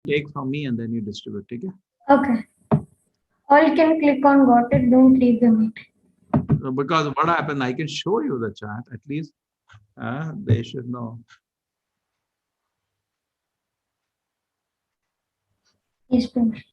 take from me and then you distribute. Okay? Okay. All can click on got it. Don't leave the meeting. So because what happened, I can show you the chart at least. They should know. Yes, Prabhuji.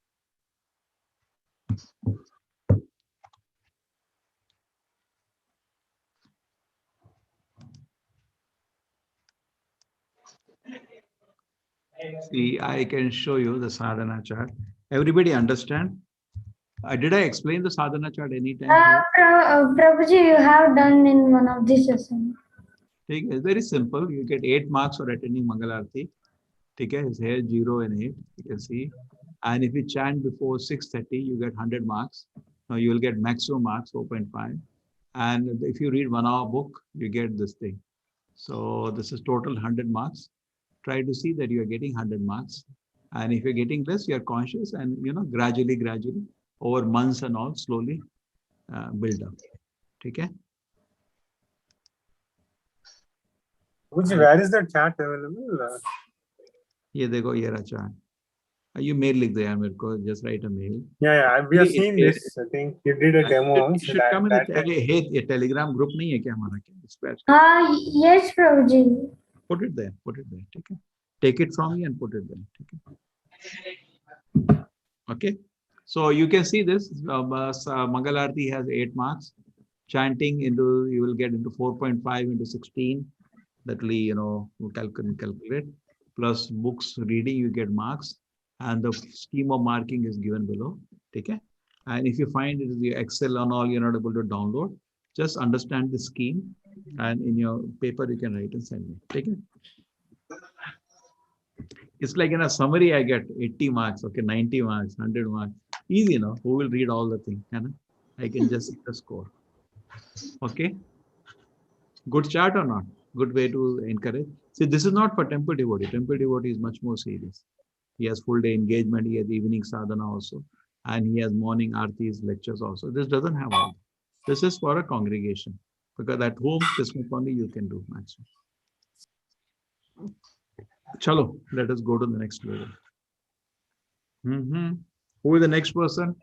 See, I can show you the sadhana chart. Everybody understand? Did I explain the sadhana chart anytime here? Prabhuji, you have done in one of the sessions. It's very simple. You get 8 marks for attending Mangalarti. Okay, it's here 0 and 8. You can see. And if you chant before 6:30, you get 100 marks. Now you will get maximum marks 4.5. And if you read 1 hour book, you get this thing. So this is total 100 marks. Try to see that you are getting 100 marks. And if you're getting less, you're conscious and, gradually, over months and all, slowly build up. Okay? Where is the chat available? ये देखो ये रहा chart. You mail लिख दो यार मेरे को, just write a mail. Yeah, we have seen this. I think you did a demo. It should come in the Telegram group नहीं है क्या हमारा क्या? Yes, Prabhuji. Put it there. Okay? Take it from me and put it there. Okay? So you can see this. Mangalarti has 8 marks. Chanting you will get into 4.5 into 16. That will, calculate. Plus books reading, you get marks. And the scheme of marking is given below. Okay? And if you find it is the Excel and all, you're not able to download, just understand the scheme. And in your paper, you can write and send me. Take it. It's like in a summary, I get 80 marks, okay, 90 marks, 100 marks. Easy, who will read all the things? I can just see the score. Okay. Good chart or not? Good way to encourage. See, this is not for temple devotee. Temple devotee is much more serious. He has full day engagement. He has evening sadhana also. And he has morning artis, lectures also. This doesn't have all. This is for a congregation. Because at home, this much only you can do maximum. Chalo, let us go to the next level. Who is the next person?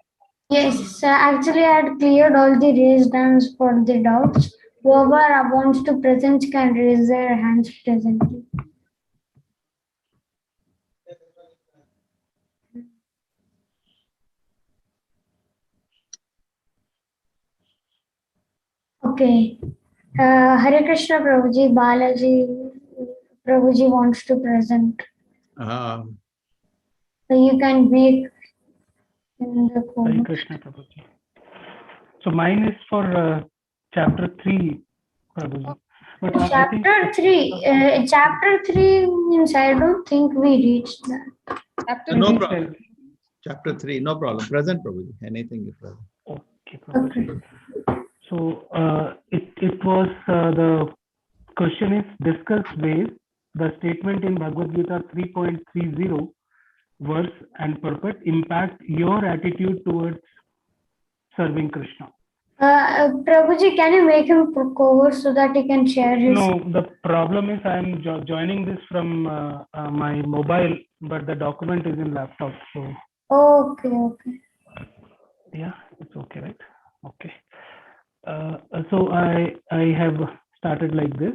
Yes, actually I had cleared all the raised hands for the doubts. Whoever wants to present can raise their hands presently. Okay. Hare Krishna Prabhuji, Balaji Prabhuji wants to present. So you can make in the corner. Hare Krishna Prabhuji. So mine is for chapter 3, Prabhuji. But chapter 3 means I don't think we reached that. No problem. Chapter 3, no problem. Present, Prabhuji. Anything you present. Okay, Prabhuji. Okay. So it was the question is discuss ways the statement in Bhagavad Gita 3.30 verse and purport impact your attitude towards serving Krishna. Prabhuji, can you make him co-host so that he can share his? No, the problem is I am joining this from my mobile, but the document is in laptop. So. Okay. Yeah, it's okay, right? Okay. So I have started like this.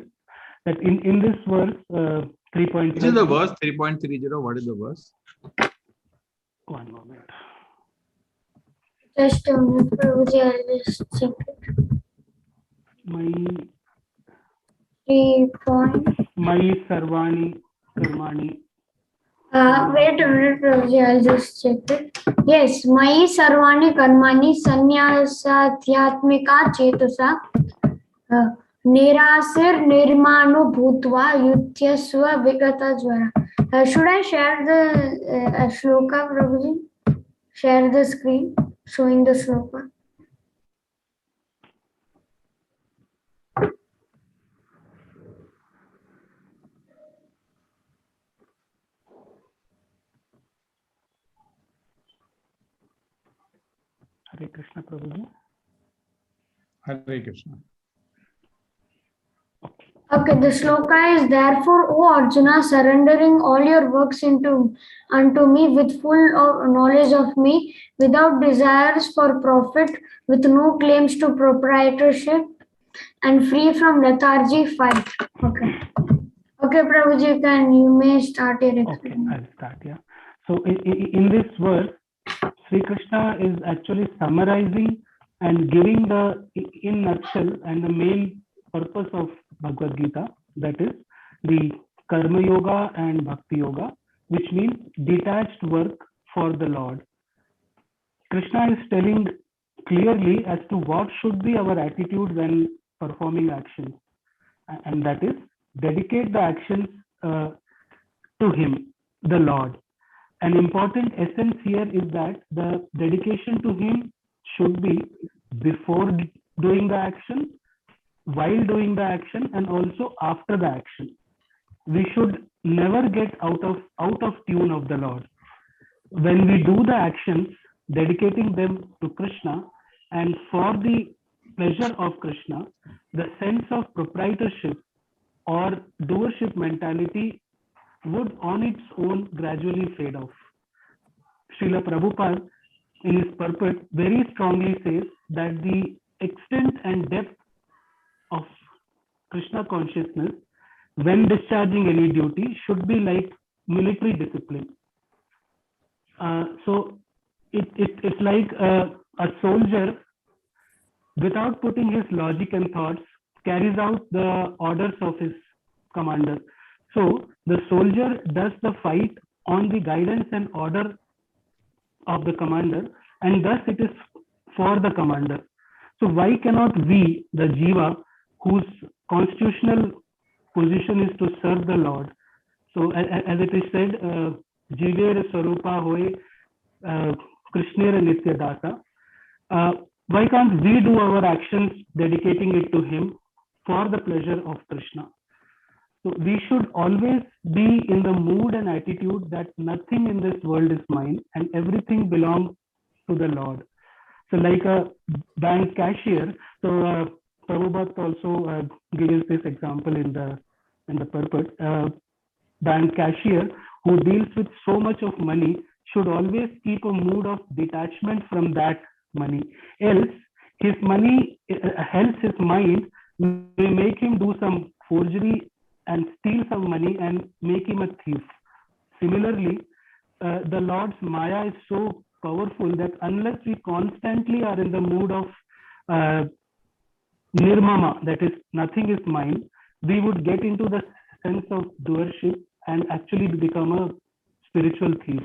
That in this verse 3.30. Which is the verse 3.30? What is the verse? One moment. Just a minute, Prabhuji, I'll just check it. Mai Sarvani Karmani. Wait a minute, Prabhuji, I'll just check it. Yes, Mai Sarvani Karmani Sannyasathyatmika Chetusa Nirasir Nirmano Bhutva Yutyasva Vigata Jvara. Should I share the shloka, Prabhuji? Share the screen showing the shloka. Hare Krishna, Prabhuji. Hare Krishna. Okay. Okay, the sloka is therefore, O Arjuna, surrendering all your works unto me with full knowledge of me, without desires for profit, with no claims to proprietorship, and free from lethargy, fight. Okay. Okay, Prabhuji, you may start your Okay, explanation. I'll start. Yeah. So in this verse, Sri Krishna is actually summarizing and giving the in nutshell and the main purpose of Bhagavad Gita, that is the Karma Yoga and Bhakti Yoga, which means detached work for the Lord. Krishna is telling clearly as to what should be our attitude when performing actions, and that is dedicate the actions to Him, the Lord. An important essence here is that the dedication to Him should be before doing the action, while doing the action, and also after the action. We should never get out of tune of the Lord. When we do the actions, dedicating them to Krishna and for the pleasure of Krishna, the sense of proprietorship or doership mentality would on its own gradually fade off. Srila Prabhupada, in his purport, very strongly says that the extent and depth of Krishna consciousness when discharging any duty should be like military discipline. So it's like a soldier, without putting his logic and thoughts, carries out the orders of his commander. So the soldier does the fight on the guidance and order of the commander, and thus it is for the commander. So why cannot we, the Jiva, whose constitutional position is to serve the Lord? So as it is said, Jiver Swarupa Hoy Krishnera Nitya Dasa. Why can't we do our actions dedicating it to Him for the pleasure of Krishna? So we should always be in the mood and attitude that nothing in this world is mine and everything belongs to the Lord. So like a bank cashier, so Prabhupada also gives this example in the purport. Bank cashier who deals with so much of money should always keep a mood of detachment from that money. Else, his money, hence his mind may make him do some forgery and steal some money and make him a thief. Similarly, the Lord's Maya is so powerful that unless we constantly are in the mood of nirmama, that is, nothing is mine, we would get into the sense of doership and actually become a spiritual thief.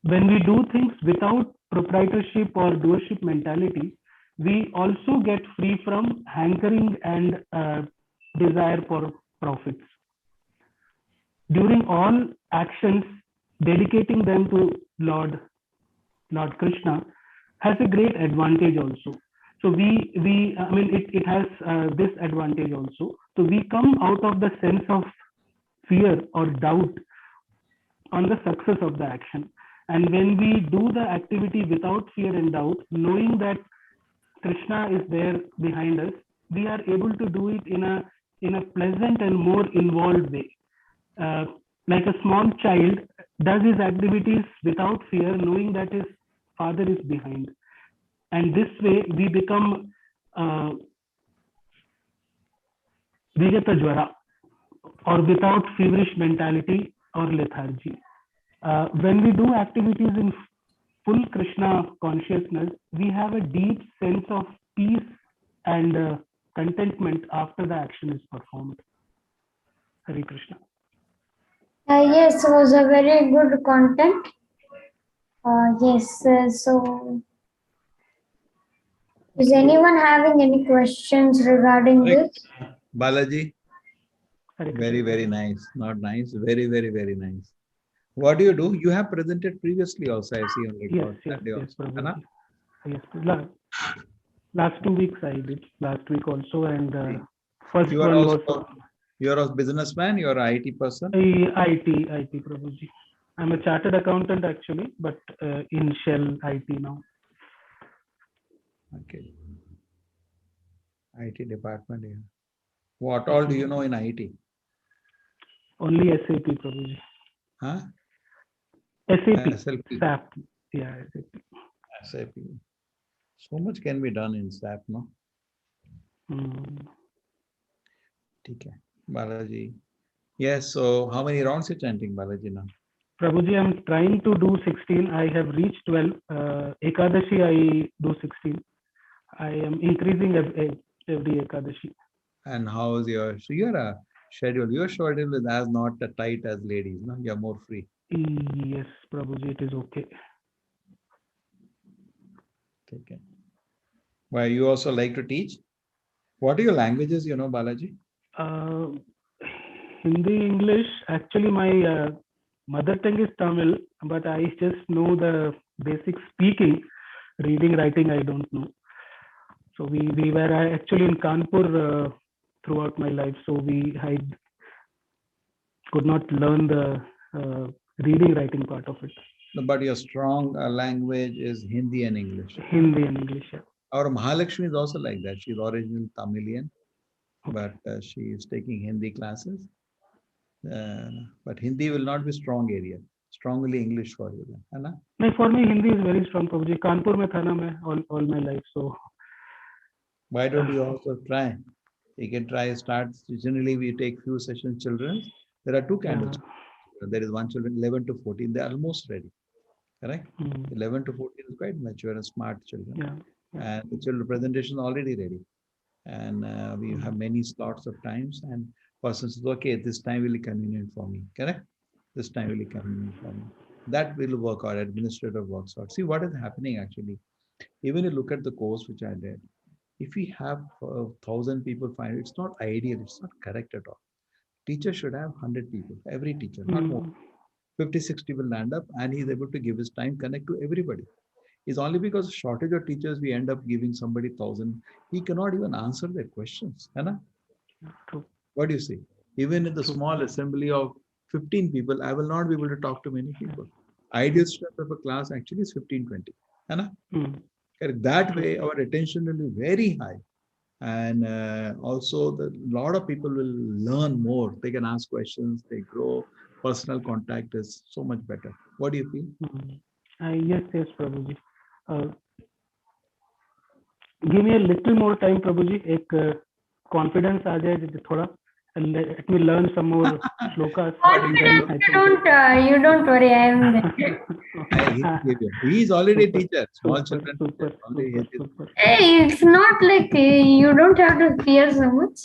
When we do things without proprietorship or doership mentality, we also get free from hankering and desire for profits. During all actions, dedicating them to Lord Krishna has a great advantage also. So it has this advantage also. So we come out of the sense of fear or doubt on the success of the action. And when we do the activity without fear and doubt, knowing that Krishna is there behind us, we are able to do it in a pleasant and more involved way. Like a small child does his activities without fear, knowing that his father is behind. And this way we become Vijata Jwara, or without feverish mentality or lethargy. When we do activities in full Krishna consciousness, we have a deep sense of peace and contentment after the action is performed. Hare Krishna. Yes, it was a very good content. Yes, so is anyone having any questions regarding this? Balaji? Very, very nice. Not nice. Very, very, very nice. What do? You have presented previously also, I see on record. Yes. Last 2 weeks I did. Last week also, and first you are one also, was. You are a businessman. You are an IT person. IT, Prabhuji. I'm a chartered accountant actually, but in Shell IT now. Okay. IT department. Yeah. What all do you know in IT? Only SAP, Prabhuji. Huh? SAP, SLP, SAP. Yeah, SAP. SAP. So much can be done in SAP, no? Okay. Balaji. Yes, so how many rounds are you chanting, Balaji, now? Prabhuji, I'm trying to do 16. I have reached 12. Ekadashi, I do 16. I am increasing every Ekadashi. And how is your, so your schedule? Your schedule is as not as tight as ladies, no? You're more free. Yes, Prabhuji, it is okay. Okay. Why you also like to teach? What are your languages, you know, Balaji? Hindi, English. Actually, my mother tongue is Tamil, but I just know the basic speaking. Reading, writing, I don't know. So we were actually in Kanpur throughout my life. So I could not learn the reading, writing part of it. No, but your strong language is Hindi and English. Hindi and English, yeah. Our Mahalakshmi is also like that. She's originally Tamilian, but she is taking Hindi classes. But Hindi will not be strong area. Strongly English for you. Hai? No, for me, Hindi is very strong. Prabhuji. Kanpur mein tha na main all my life. So why don't you also try? You can try start. Generally, we take few sessions children. There are two kinds of children. There is one children 11 to 14. They are almost ready. Correct? 11 to 14 is quite mature and smart children. Yeah. And the children presentation is already ready. And we have many slots of times, and person says, okay, this time will be convenient for me. Correct? This time will be convenient for me. That will work out. Administrative works out. See what is happening actually. Even you look at the course which I did, if we have 1,000 people find it, it's not ideal, it's not correct at all. Teacher should have 100 people, every teacher, not more. 50, 60 will land up, and he's able to give his time, connect to everybody. It's only because of shortage of teachers, we end up giving somebody 1,000. He cannot even answer their questions. True. What do you say? Even in the small assembly of 15 people, I will not be able to talk to many people. Ideal strength of a class actually is 15, 20. That way, our attention will be very high. And also, a lot of people will learn more. They can ask questions, they grow. Personal contact is so much better. What do you feel? Yes, Prabhuji. Give me a little more time, Prabhuji. Ek confidence aa jaye thoda. And let me learn some more shlokas. You don't worry. I am there. He's already a teacher. Small Super. Hey, it's not like you don't have to fear so much.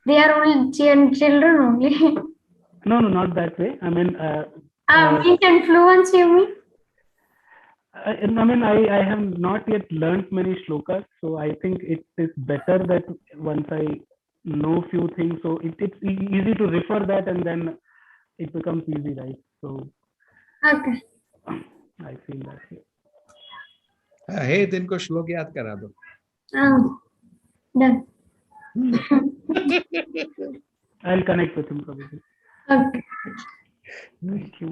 They are only children only. No, not that way. I mean, we can influence you, mean? I mean, I have not yet learned many shlokas, so I think it is better that once I know few things, so it's easy to refer that, and then it becomes easy, right? So okay. I feel that. Hey, इनको श्लोक याद करा दो. Done. I'll connect with him, Prabhuji. Okay. Thank you.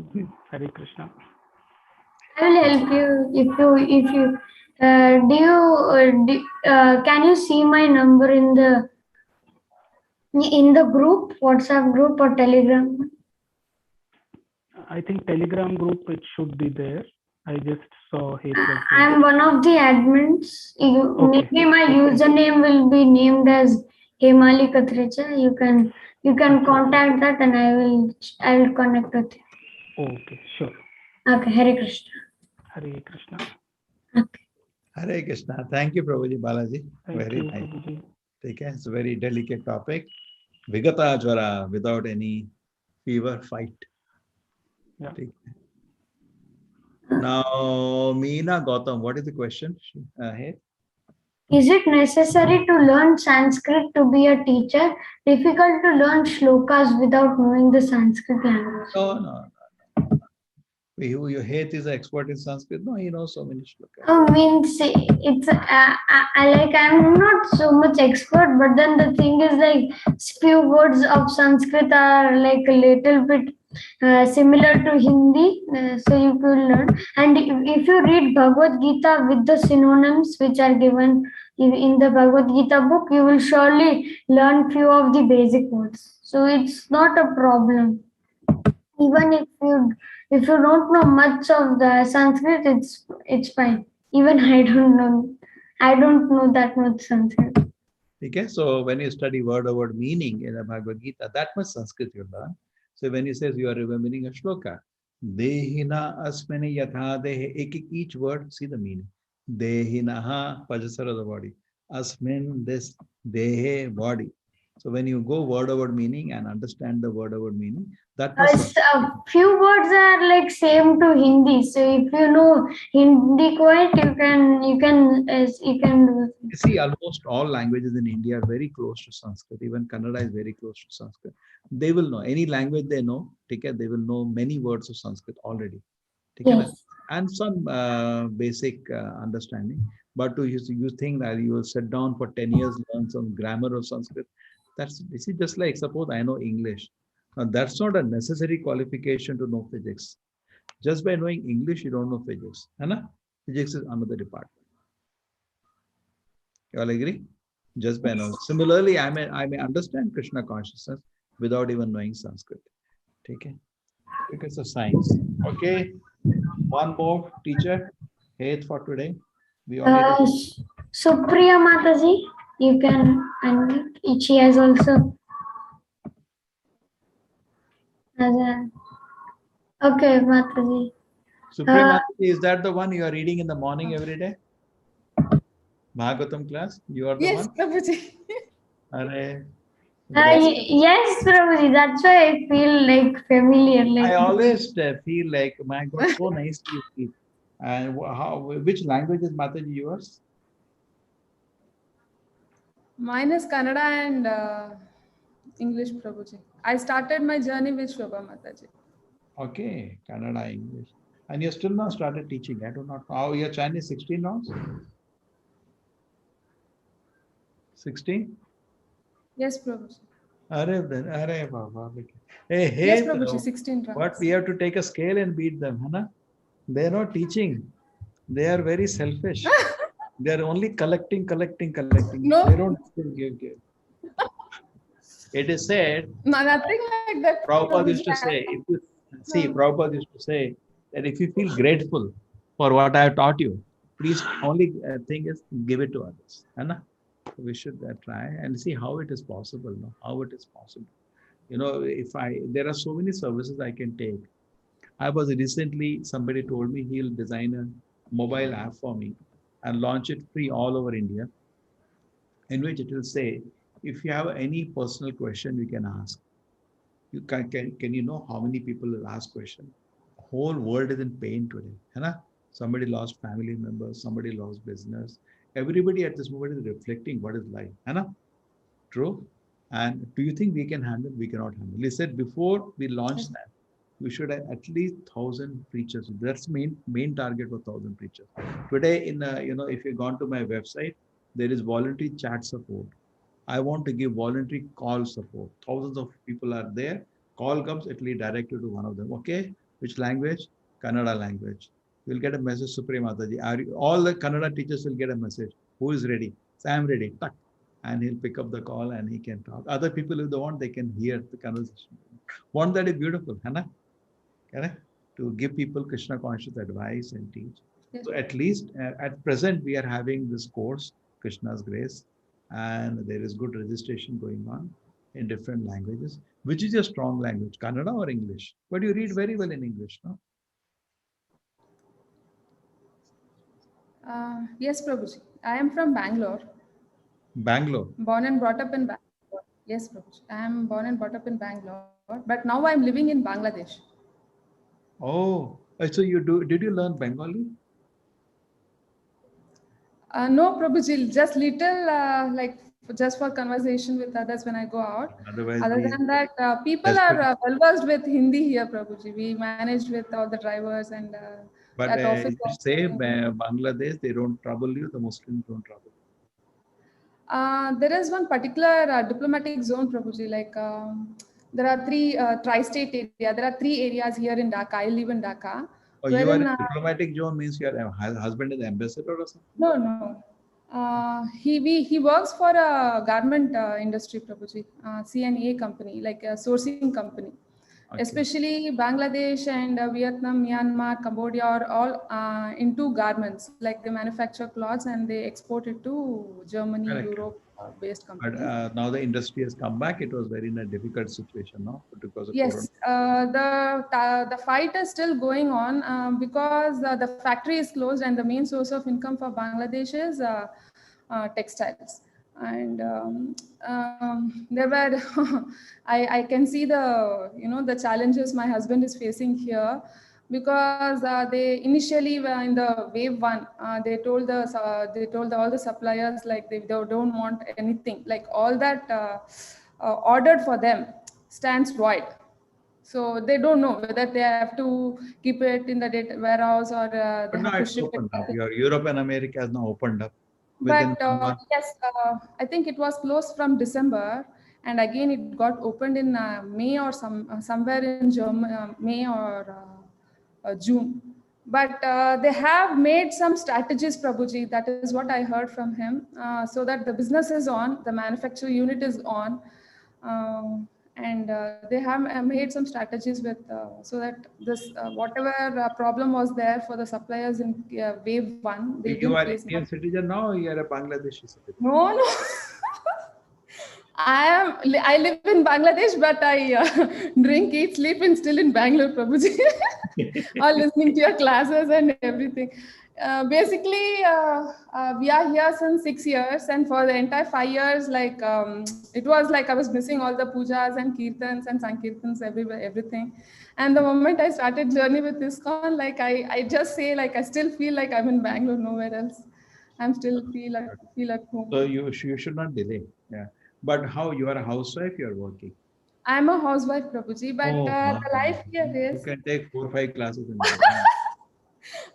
Hare Krishna. I will help you if you can you see my number in the group, WhatsApp group or Telegram? I think Telegram group, it should be there. I just saw it. I'm one of the admins. Maybe my username will be named as Hemali Katrecha. You can contact that, and I will connect with you. Okay, sure. Okay, Hare Krishna. Hare Krishna. Okay. Hare Krishna. Thank you, Prabhuji Balaji. Very nice. Prabhuji. Okay, it's a very delicate topic. Vigata Jwara, without any fever, fight. Yeah. Now, Meena Gautam, what is the question? Here? Is it necessary to learn Sanskrit to be a teacher? Difficult to learn shlokas without knowing the Sanskrit language. No. Your Heth is an expert in Sanskrit. No, he knows so many shlokas. I'm not so much expert, but then the thing is like few words of Sanskrit are like a little bit similar to Hindi, so you could learn. And if you read Bhagavad Gita with the synonyms which are given in the Bhagavad Gita book, you will surely learn few of the basic words. So it's not a problem. Even if you don't know much of the Sanskrit, it's fine. Even I don't know that much Sanskrit. Okay, so when you study word over word meaning in the Bhagavad Gita, that much Sanskrit you learn. So when he says you are remembering a shloka, Dehina asmani yatha dehe, each word, see the meaning. Dehinaha, Pajasara, the body. Asmin, this, dehe, body. So when you go word over word meaning and understand the word over word meaning, that much. A few words are like same to Hindi. So if you know Hindi quite, you can do. See, almost all languages in India are very close to Sanskrit. Even Kannada is very close to Sanskrit. They will know any language they know. Okay, they will know many words of Sanskrit already. Okay, Yes. and some basic understanding. But you think that you will sit down for 10 years learn some grammar of Sanskrit? This is just like suppose I know English. Now that's not a necessary qualification to know physics. Just by knowing English, you don't know physics. Physics is another department. You all agree? Just by knowing. Similarly, I may understand Krishna consciousness without even knowing Sanskrit. Okay? Because of science. Okay. One more teacher. Hate for today. We all need to Supriya Mataji, you can unmute. She has also. Okay, Mataji. Supreme is that the one you are reading in the morning every day? Bhagavatam class? You are the Yes, one? Prabhuji. Yes, Prabhuji. That's why I feel like familiar. I always feel like, my God, so nice you speak. And which language is Mataji yours? Mine is Kannada and English, Prabhuji. I started my journey with Shobha Mataji. Okay, Kannada, English. And you still not started teaching. I do not know. Oh, your Chinese 16 now? 16? Yes, Prabhuji. Arey, Baba. Hey, Yes, hey, Prabhuji, 16 what rounds. we have to take a scale and beat them, Hana? They are not teaching. They are very selfish. They are only collecting. No. They don't give. It is said, No, nothing like that. Prabhupada used to say, Prabhupada used to say that if you feel grateful for what I have taught you, please only thing is give it to others. Hana? We should try and see how it is possible. No? How it is possible. There are so many services I can take. I was recently, somebody told me he'll design a mobile app for me and launch it free all over India, in which it will say, if you have any personal question, you can ask. You can you know how many people will ask question? Whole world is in pain today. Somebody lost family members, somebody lost business. Everybody at this moment is reflecting what is life. True. And do you think we can handle? We cannot handle. He said before we launch that, we should have at least 1,000 preachers. That's main target for 1,000 preachers. Today, if you've gone to my website, there is voluntary chat support. I want to give voluntary call support. Thousands of people are there. Call comes, it will be directed to one of them. Okay, which language? Kannada language. You'll get a message, Supreme Mataji. All the Kannada teachers will get a message. Who is ready? So I'm ready. Tuck. And he'll pick up the call and he can talk. Other people, if they want, they can hear the conversation. Won't that is beautiful, Hannah? Correct? To give people Krishna conscious advice and teach. Yes. So at least at present, we are having this course, Krishna's Grace, and there is good registration going on in different languages. Which is your strong language, Kannada or English? But you read very well in English, no? Yes, Prabhuji. I am from Bangalore. Bangalore. Born and brought up in Bangalore. Yes, Prabhuji. I am born and brought up in Bangalore, but now I am living in Bangladesh. Oh, so did you learn Bengali? No, Prabhuji, just little, just for conversation with others when I go out. Otherwise, Other than that, people are well versed with Hindi here, Prabhuji. We managed with all the drivers and but at office. if you say Bangladesh, they don't trouble you, the Muslims don't trouble you. There is one particular diplomatic zone, Prabhuji, There are three tri-state area. There are three areas here in Dhaka. I live in Dhaka. Oh, you are wherein, in diplomatic zone means your husband is ambassador or something? No. He works for a garment industry, Prabhuji, CNA company, like a sourcing company. Okay. Especially Bangladesh and Vietnam, Myanmar, Cambodia are all into garments. Like they manufacture clothes and they export it to Germany, Correct. Europe based But companies. now the industry has come back. It was very in a difficult situation, no? Because of Yes, the fight is still going on because the factory is closed and the main source of income for Bangladesh is textiles. And there were, I can see the challenges my husband is facing here, because they initially were in the wave one. They told all the suppliers like they don't want anything, like all that ordered for them stands void. So they don't know whether they have to keep it in the data warehouse or they But now have to it's ship opened up. it. Your Europe and America has now opened up within But some months. yes, I think it was closed from December, and again it got opened in May or somewhere in May or June. But they have made some strategies, Prabhuji. That is what I heard from him. So that the business is on, the manufacturing unit is on, and they have made some strategies with so that this whatever problem was there for the suppliers in wave one, they You will are face. Indian citizen now, or you are a Bangladeshi citizen? No. I live in Bangladesh, but I drink, eat, sleep, and still in Bangalore, Prabhuji. Or listening to your classes and everything. Basically, we are here since 6 years, and for the entire 5 years, like it was like I was missing all the pujas and kirtans and sankirtans everywhere, everything. And the moment I started journey with ISKCON, like I just say, like I still feel like I'm in Bangalore, nowhere else. I'm still feel at home. So you should not delay. Yeah. But how you are a housewife? You are working. I'm a housewife, Prabhuji, but the life here You is can take 4 or 5 classes in a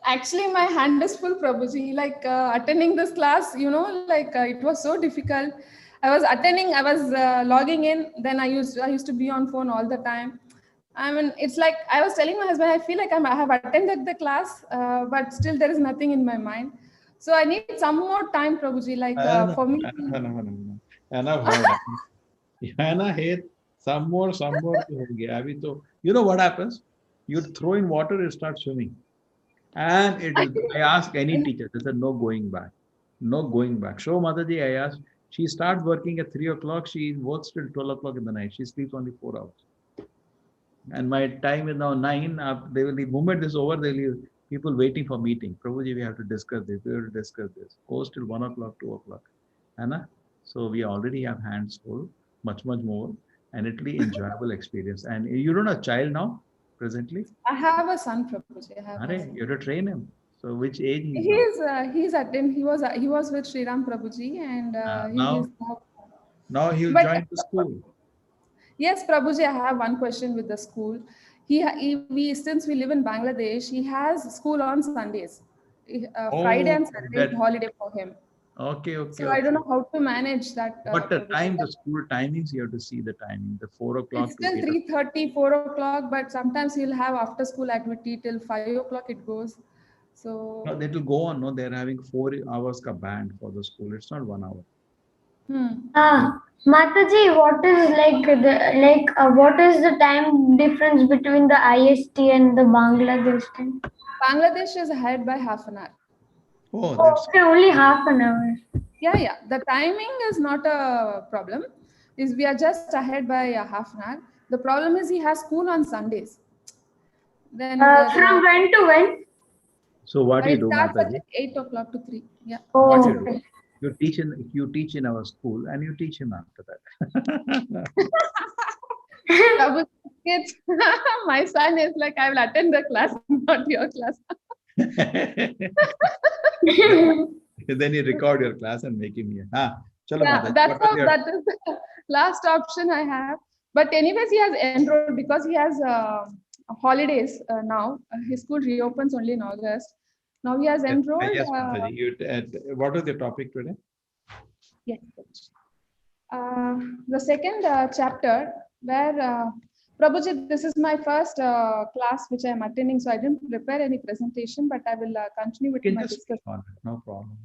actually my hand is full, Prabhuji. Like attending this class, like it was so difficult. I was logging in. Then I used to be on phone all the time. I mean, it's like I was telling my husband, I feel like I have attended the class, but still there is nothing in my mind. So I need some more time, Prabhuji. Like for me. No. Enough heard. Yana hate some more to ho gaya. Abhi to, you know what happens? You throw in water, it starts swimming. And it is, I ask any teacher, they said no going back. No going back. So Mataji, I asked, she starts working at 3 o'clock, she works till 12 o'clock in the night. She sleeps only 4 hours. And my time is now 9. They will, the moment this is over, they'll leave people waiting for meeting. Prabhuji, we have to discuss this. We have to discuss this. Goes till 1 o'clock, 2 o'clock. Anna? So we already have hands full, much more, and it'll be enjoyable experience. And you don't have a child now, presently? I have a son, Prabhuji. I have a son. You have to train him. So which age he is? He was with Sri Ram Prabhuji, and now he'll But- join the school. Yes, Prabhuji, I have one question with the school. Since we live in Bangladesh, he has school on Sundays. Friday and Saturday is holiday for him. Okay. So I don't know how to manage that. But the time, the school timings, you have to see the timing. The 4 o'clock. It's still 3:30, 4 o'clock, but sometimes he'll have after school activity till 5 o'clock it goes. So No, that will go on. No, they're having 4 hours ka band for the school. It's not 1 hour. Mataji, what is the time difference between the IST and the Bangladesh time? Bangladesh is ahead by half an hour. Oh, that's Okay, only half an hour. Yeah. The timing is not a problem. We are just ahead by half an hour. The problem is he has school on Sundays. Then From when to when? so what do you it do, starts at Mataji? 8 o'clock to 3. Yeah. What Oh, you do? okay. You teach in our school and you teach him after that. Kids, my son is like, I will attend the class, not your class. Then you record your class and make him here. Chalo, Yeah, Mataji, that is the last option I have. But anyways, he has enrolled because he has holidays now. His school reopens only in August. Now he has enrolled. Yes, Mataji. What was the topic today? Yes. The second chapter where Prabhuji, this is my first class which I am attending, so I didn't prepare any presentation, but I will continue with You can my just discussion. click on it, no problem.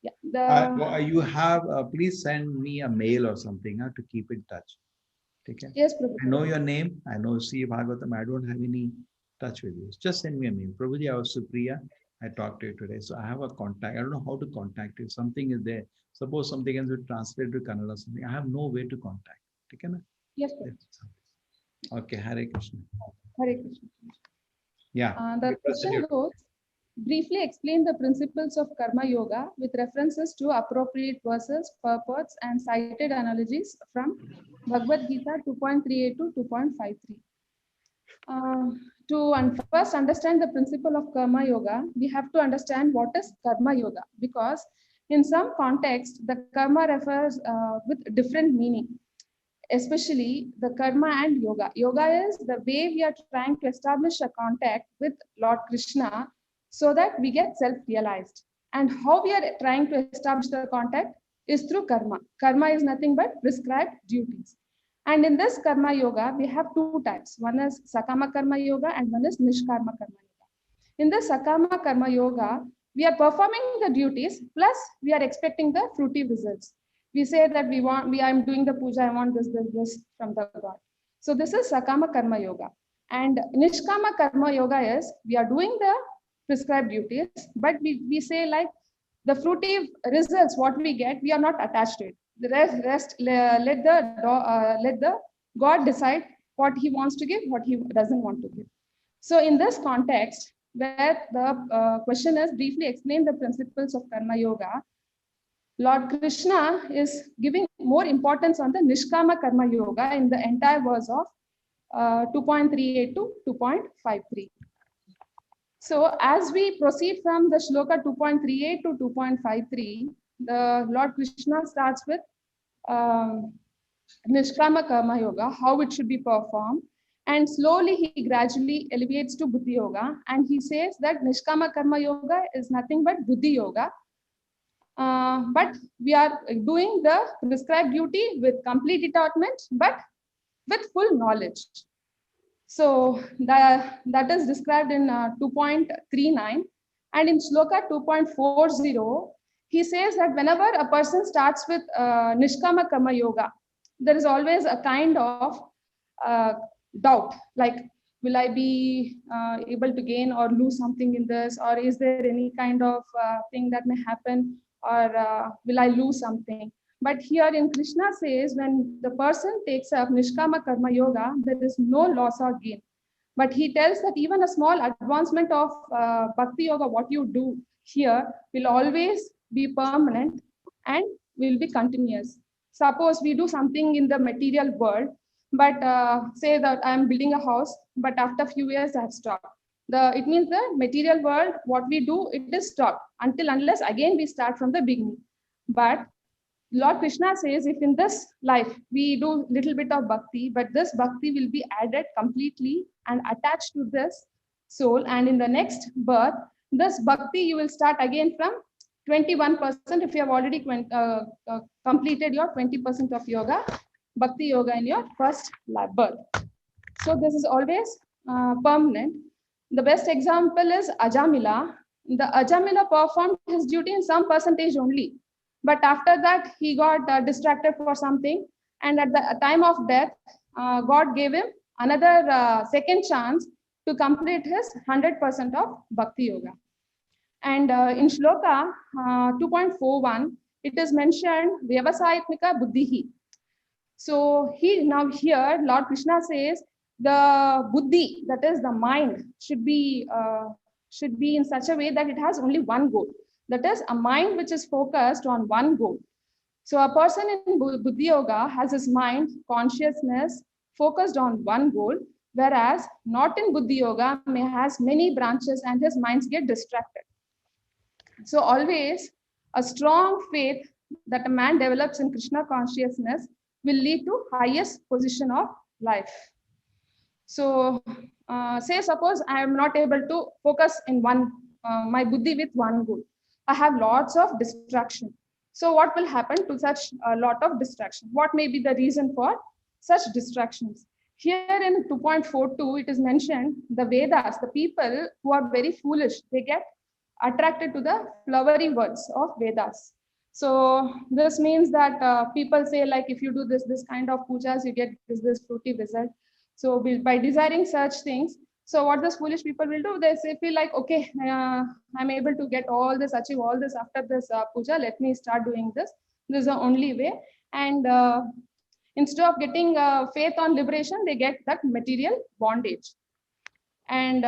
Yeah, You have, please send me a mail or something to keep in touch. Okay? yes, I Prabhuji. know your name. I know C. Bhagavatam. I don't have any touch with you. Just send me a mail. Prabhuji, I was Supriya. I talked to you today. So I have a contact. I don't know how to contact you. Something is there. Suppose something else will translate to Kannada or something. I have no way to contact. Okay, na? Yes, Prabhuji. Okay, Hare Krishna. Hare Krishna. Yeah. The you present question your- goes, briefly explain the principles of Karma Yoga with references to appropriate verses, purports, and cited analogies from Bhagavad Gita 2.38 to 2.53. First understand the principle of Karma Yoga, we have to understand what is Karma Yoga, because in some context, the karma refers with different meaning, especially the karma and yoga. Yoga is the way we are trying to establish a contact with Lord Krishna so that we get self-realized. And how we are trying to establish the contact is through karma. Karma is nothing but prescribed duties. And in this karma yoga, we have two types. One is Sakama Karma Yoga and one is Nishkarma Karma Yoga. In the Sakama Karma Yoga, we are performing the duties plus we are expecting the fruitive results. We say that I'm doing the puja, I want this from the God. So this is Sakama Karma Yoga. And Nishkama Karma Yoga is we are doing the prescribed duties, but we say like the fruitive results, what we get, we are not attached to it. The rest let the God decide what he wants to give, what he doesn't want to give. So in this context, where the question is briefly explain the principles of Karma Yoga, Lord Krishna is giving more importance on the Nishkama Karma Yoga in the entire verse of 2.38 to 2.53. So as we proceed from the shloka 2.38 to 2.53, the Lord Krishna starts with Nishkama Karma Yoga, how it should be performed. And slowly he gradually elevates to Buddhi Yoga. And he says that Nishkama Karma Yoga is nothing but Buddhi Yoga. But we are doing the prescribed duty with complete detachment, but with full knowledge. So that is described in 2.39. And in Shloka 2.40, he says that whenever a person starts with Nishkama Karma Yoga, there is always a kind of doubt, like, will I be able to gain or lose something in this? Or is there any kind of thing that may happen? Or will I lose something? But here in Krishna says, when the person takes up Nishkama Karma Yoga, there is no loss or gain. But he tells that even a small advancement of Bhakti Yoga, what you do here, will always be permanent and will be continuous. Suppose we do something in the material world, but say that I'm building a house, but after a few years I have stopped. It means the material world, what we do, it is stopped unless again we start from the beginning. But Lord Krishna says, if in this life we do little bit of bhakti, but this bhakti will be added completely and attached to this soul, and in the next birth, this bhakti you will start again from 21% if you have already completed your 20% of yoga, bhakti yoga in your first birth. So this is always permanent. The best example is Ajamila. The Ajamila performed his duty in some percentage only. But after that, he got distracted for something. And at the time of death, God gave him another second chance to complete his 100% of Bhakti Yoga. And in Shloka 2.41, it is mentioned Vyavasayatmika Buddhihi. So now here, Lord Krishna says, the Buddhi, that is the mind, should be in such a way that it has only one goal. That is a mind which is focused on one goal. So a person in Buddhi Yoga has his mind, consciousness focused on one goal, whereas not in Buddhi Yoga has many branches and his minds get distracted. So always a strong faith that a man develops in Krishna consciousness will lead to highest position of life. So say suppose I am not able to focus in my Buddhi with one goal. I have lots of distraction. So what will happen to such a lot of distraction? What may be the reason for such distractions. Here in 2.42, it is mentioned the Vedas, the people who are very foolish, they get attracted to the flowery words of Vedas. So this means that people say, like, if you do this kind of pujas, you get this fruity result. So by desiring such things, so what these foolish people will do, they say, feel like, okay, I'm able to get all this, achieve all this after this puja, let me start doing this. This is the only way. And instead of getting faith on liberation, they get that material bondage. And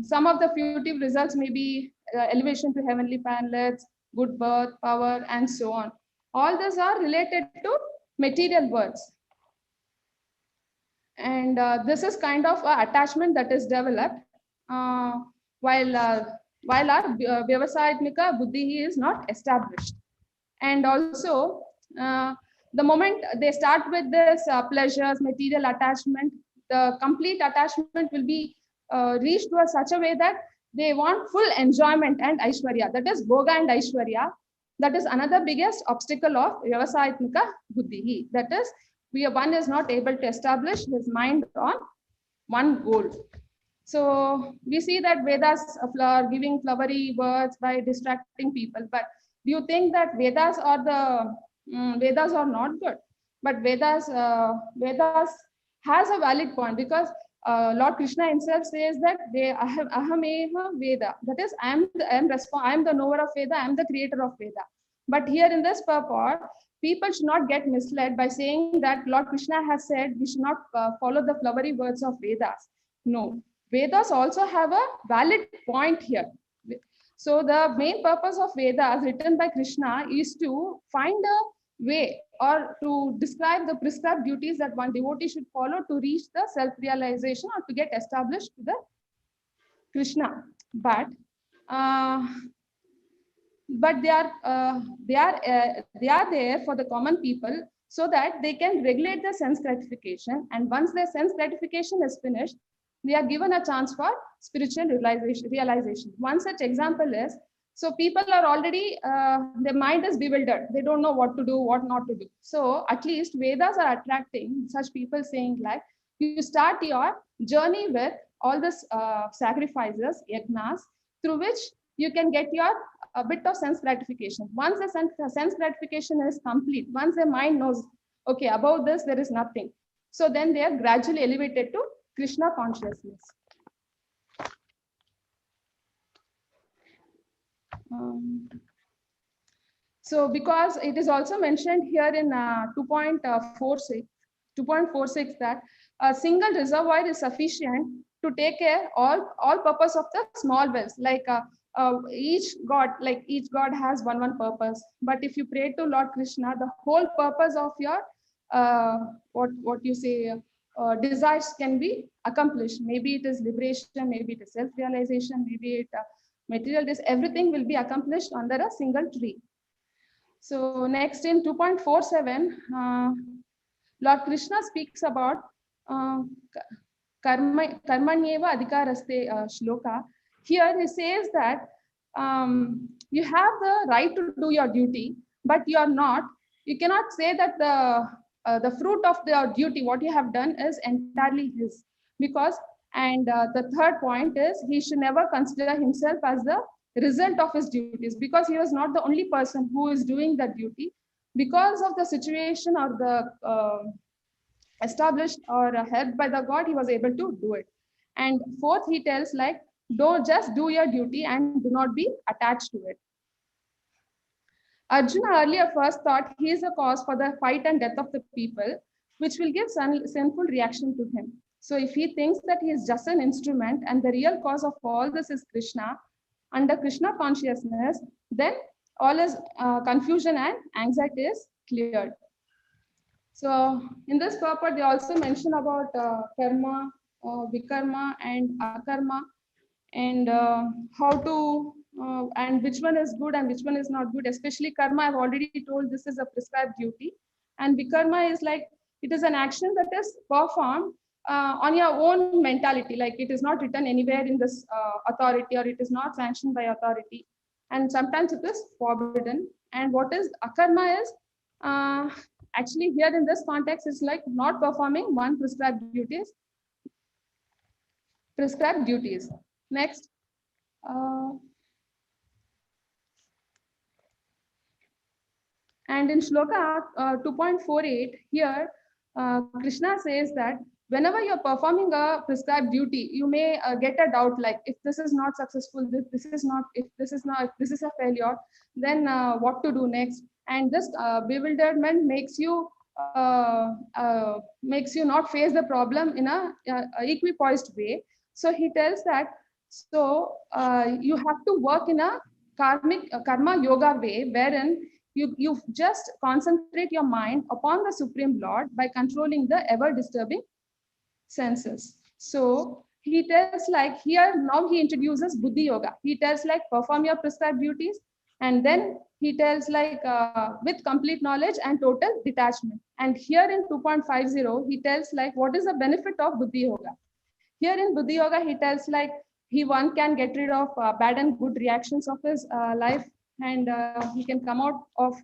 some of the fruitive results may be elevation to heavenly planets, good birth, power, and so on. All these are related to material words. And this is kind of an attachment that is developed while our Vyavasayatmika Buddhi is not established. And also, the moment they start with this pleasures, material attachment, the complete attachment will be reached to such a way that they want full enjoyment and Aishwarya. That is Bhoga and Aishwarya. That is another biggest obstacle of Vyavasayatmika Buddhi. That is, one is not able to establish his mind on one goal. So we see that Vedas are giving flowery words by distracting people. But do you think that Vedas are not good? But Vedas has a valid point, because Lord Krishna himself says that ahameha Veda. That is, I am the knower of Veda. I am the creator of Veda. But here in this purport, people should not get misled by saying that Lord Krishna has said we should not follow the flowery words of Vedas. No, Vedas also have a valid point here. So the main purpose of Vedas written by Krishna is to find a way or to describe the prescribed duties that one devotee should follow to reach the self-realization or to get established to the Krishna. But they are there for the common people so that they can regulate their sense gratification. And once their sense gratification is finished, they are given a chance for spiritual realization. One such example is, so people are already, their mind is bewildered. They don't know what to do, what not to do. So at least Vedas are attracting such people, saying like, you start your journey with all this sacrifices, yajnas, through which you can get your a bit of sense gratification. Once the sense gratification is complete, once the mind knows, okay, above this, there is nothing. So then they are gradually elevated to Krishna consciousness. So because it is also mentioned here in 2.46 that a single reservoir is sufficient to take care all purpose of the small wells. Like each god has one purpose. But if you pray to Lord Krishna, the whole purpose of your what you say desires can be accomplished. Maybe it is liberation, maybe it is self-realization, maybe it material. Everything will be accomplished under a single tree. So next in 2.47, Lord Krishna speaks about karmanyeva adhikaraste shloka. Here he says that you have the right to do your duty, but you cannot say that the fruit of the duty, what you have done, is entirely his. Because, and the third point is, he should never consider himself as the result of his duties, because he was not the only person who is doing that duty. Because of the situation or the established or helped by the God, he was able to do it. And fourth, he tells like, don't just do your duty and do not be attached to it. Arjuna earlier first thought he is the cause for the fight and death of the people, which will give sinful reaction to him. So if he thinks that he is just an instrument and the real cause of all this is Krishna, under Krishna consciousness, then all his confusion and anxiety is cleared. So in this purport, they also mention about karma, vikarma and akarma, and how to and which one is good and which one is not good. Especially karma, I've already told, this is a prescribed duty, and vikarma is like, it is an action that is performed on your own mentality, like it is not written anywhere in this authority, or it is not sanctioned by authority, and sometimes it is forbidden. And what is akarma is Actually, here in this context, it's like not performing one prescribed duties. Next. And in Shloka 2.48, here Krishna says that whenever you're performing a prescribed duty, you may get a doubt like if this is not successful, if this is a failure, then what to do next? And this bewilderment makes you not face the problem in a equipoised way. So he tells that you have to work in a karma yoga way, wherein you just concentrate your mind upon the Supreme Lord by controlling the ever-disturbing senses. So he tells like here, now he introduces Buddhi Yoga. He tells like perform your prescribed duties, and then he tells like with complete knowledge and total detachment. And here in 2.50, he tells like what is the benefit of Buddhi Yoga. Here in Buddhi Yoga, he tells like one can get rid of bad and good reactions of his life, and he can come out of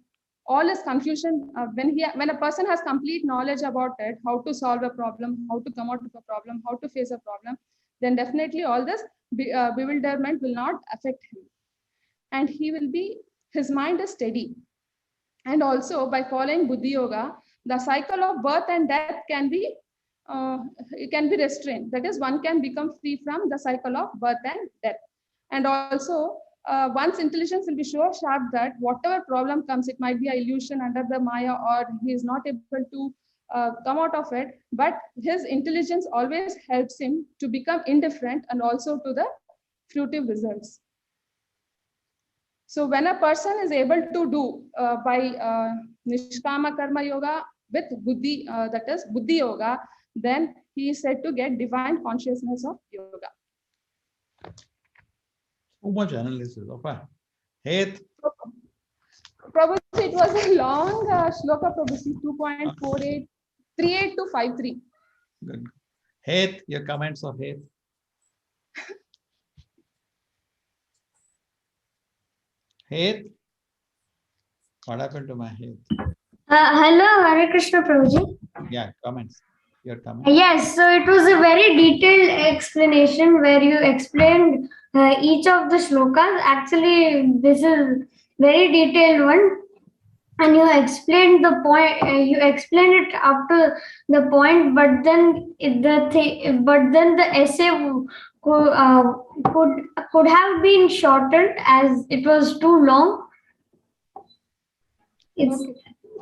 all his confusion when a person has complete knowledge about it, how to solve a problem, how to come out of a problem, how to face a problem, then definitely all this bewilderment will not affect him, and his mind is steady. And also by following Buddhi Yoga, the cycle of birth and death can be restrained. That is, one can become free from the cycle of birth and death. And also, one's intelligence will be so sharp that whatever problem comes, it might be an illusion under the Maya, or he is not able to come out of it, but his intelligence always helps him to become indifferent and also to the fruitive results. So when a person is able to do by Nishkama Karma Yoga with Buddhi, that is Buddhi Yoga, then he is said to get divine consciousness of yoga. So much analysis. Okay. Hey. Prabhuji, it was a long shloka, Prabhuji, 2.48, 38 to 53. Good. Hey, your comments of Hey. Hey. What happened to my Hey? Hello, Hare Krishna Prabhuji. Yeah, comments. Your comments. Yes, so it was a very detailed explanation where you explained each of the shlokas. Actually, this is very detailed one, and you explained the point. You explained it up to the point, but then the essay could have been shortened as it was too long.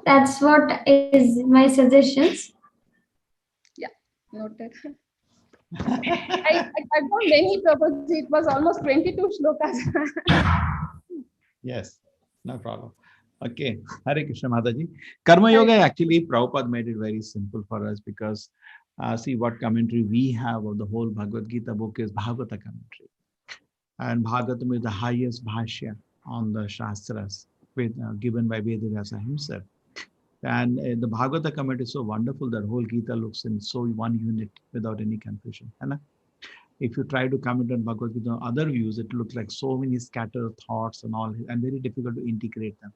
That's what is my suggestions. Noted. I found many purposes. It was almost 22 shlokas. Yes, no problem. Okay, Hare Krishna Mataji. Karma Yoga, actually, Prabhupada made it very simple for us because see what commentary we have of the whole Bhagavad Gita book is Bhagavata commentary. And Bhagavatam is the highest bhashya on the Shastras given by Vedavyasa himself. And the Bhagavata commentary is so wonderful that whole Gita looks in so one unit without any confusion. And if you try to comment on Bhagavad Gita on other views, it looks like so many scattered thoughts and all, and very difficult to integrate them.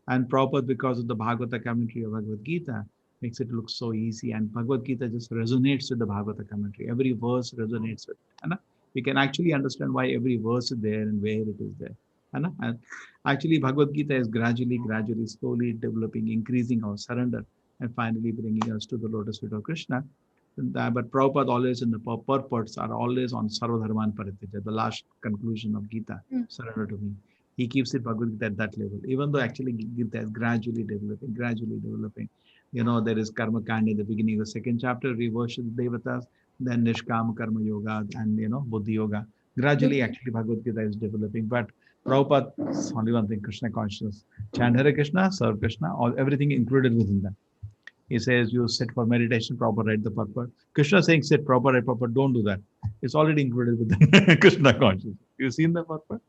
And Prabhupada, because of the Bhagavata commentary of Bhagavad Gita, makes it look so easy. And Bhagavad Gita just resonates with the Bhagavata commentary. Every verse resonates with it. And we can actually understand why every verse is there and where it is there. And actually, Bhagavad Gita is gradually, slowly developing, increasing our surrender, and finally bringing us to the lotus feet of Krishna. But Prabhupada always in the purports are always on Sarvadharman Parityaja, the last conclusion of Gita, surrender to me. He keeps it Bhagavad Gita at that level, even though actually Gita is gradually developing. You know, there is Karma Kanda in the beginning of the second chapter, we worship the Devatas, then Nishkama Karma Yoga, and Buddhi Yoga. Gradually, actually, Bhagavad Gita is developing. But Prabhupada, only one thing, Krishna consciousness. Chant Hare Krishna, serve Krishna, everything included within that. He says, you sit for meditation, Prabhupada write the purport. Krishna saying, sit, Prabhupada write purport, don't do that. It's already included within Krishna consciousness. You've seen the purport?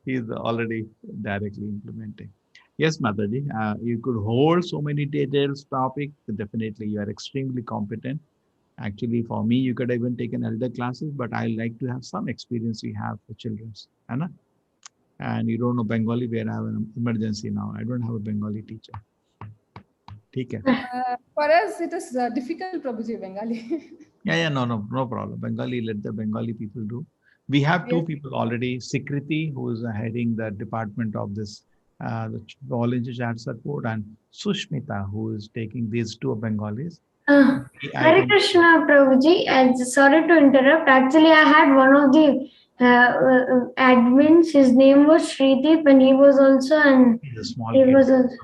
He's already directly implementing. Yes, Mataji, you could hold so many details topic. Definitely, you are extremely competent. Actually, for me, you could even take an elder classes, but I like to have some experience we have for children. Anna? And you don't know Bengali, where I have an emergency now. I don't have a Bengali teacher. ठीक है. For us, it is difficult, Prabhuji, Bengali. Yeah, no problem. Bengali, let the Bengali people do. We have two Yes. people already. Sikriti, who is heading the department of this, the volunteer chat support, and Sushmita, who is taking these two Bengalis. I Hare can- Krishna, Prabhuji. Sorry to interrupt. Actually, I had one of the admins. His name was Shrideep, and he was also an. He's a small He kid. was also.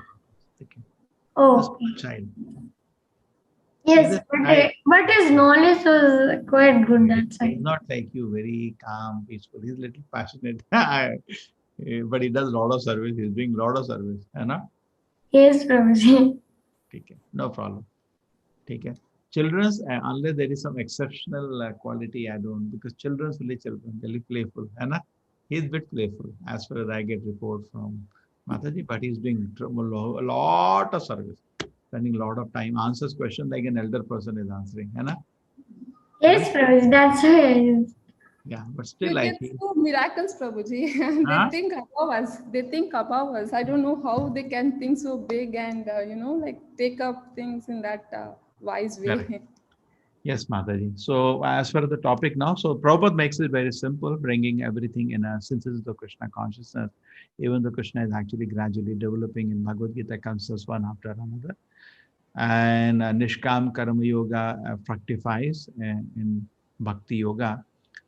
A Oh, small child. yes, I- but his knowledge was quite good that He's side. not like you, very calm, peaceful. He's a little passionate. But he does a lot of service. He's doing a lot of service. है ना? Yes, Prabhuji. ठीक है. No problem. ठीक है. Children's, unless there is some exceptional quality, I don't, because children's really children, really playful. है ना? He's a bit playful as far as I get report from Mataji, but he's doing a lot of service, spending a lot of time, answers questions like an elder person is answering. है ना? Yes, Prabhuji. That's why. Yeah, but We still I can feel. do miracles, Prabhuji. Huh? They think above us. They think above us. I don't know how they can think so big and, like take up things in that wise way. Correct. Yes, Mataji. So as for the topic now, so Prabhupada makes it very simple, bringing everything in a synthesis of Krishna consciousness. Even though Krishna is actually gradually developing in Bhagavad Gita, comes as one after another. And Nishkam Karma Yoga fructifies in Bhakti Yoga,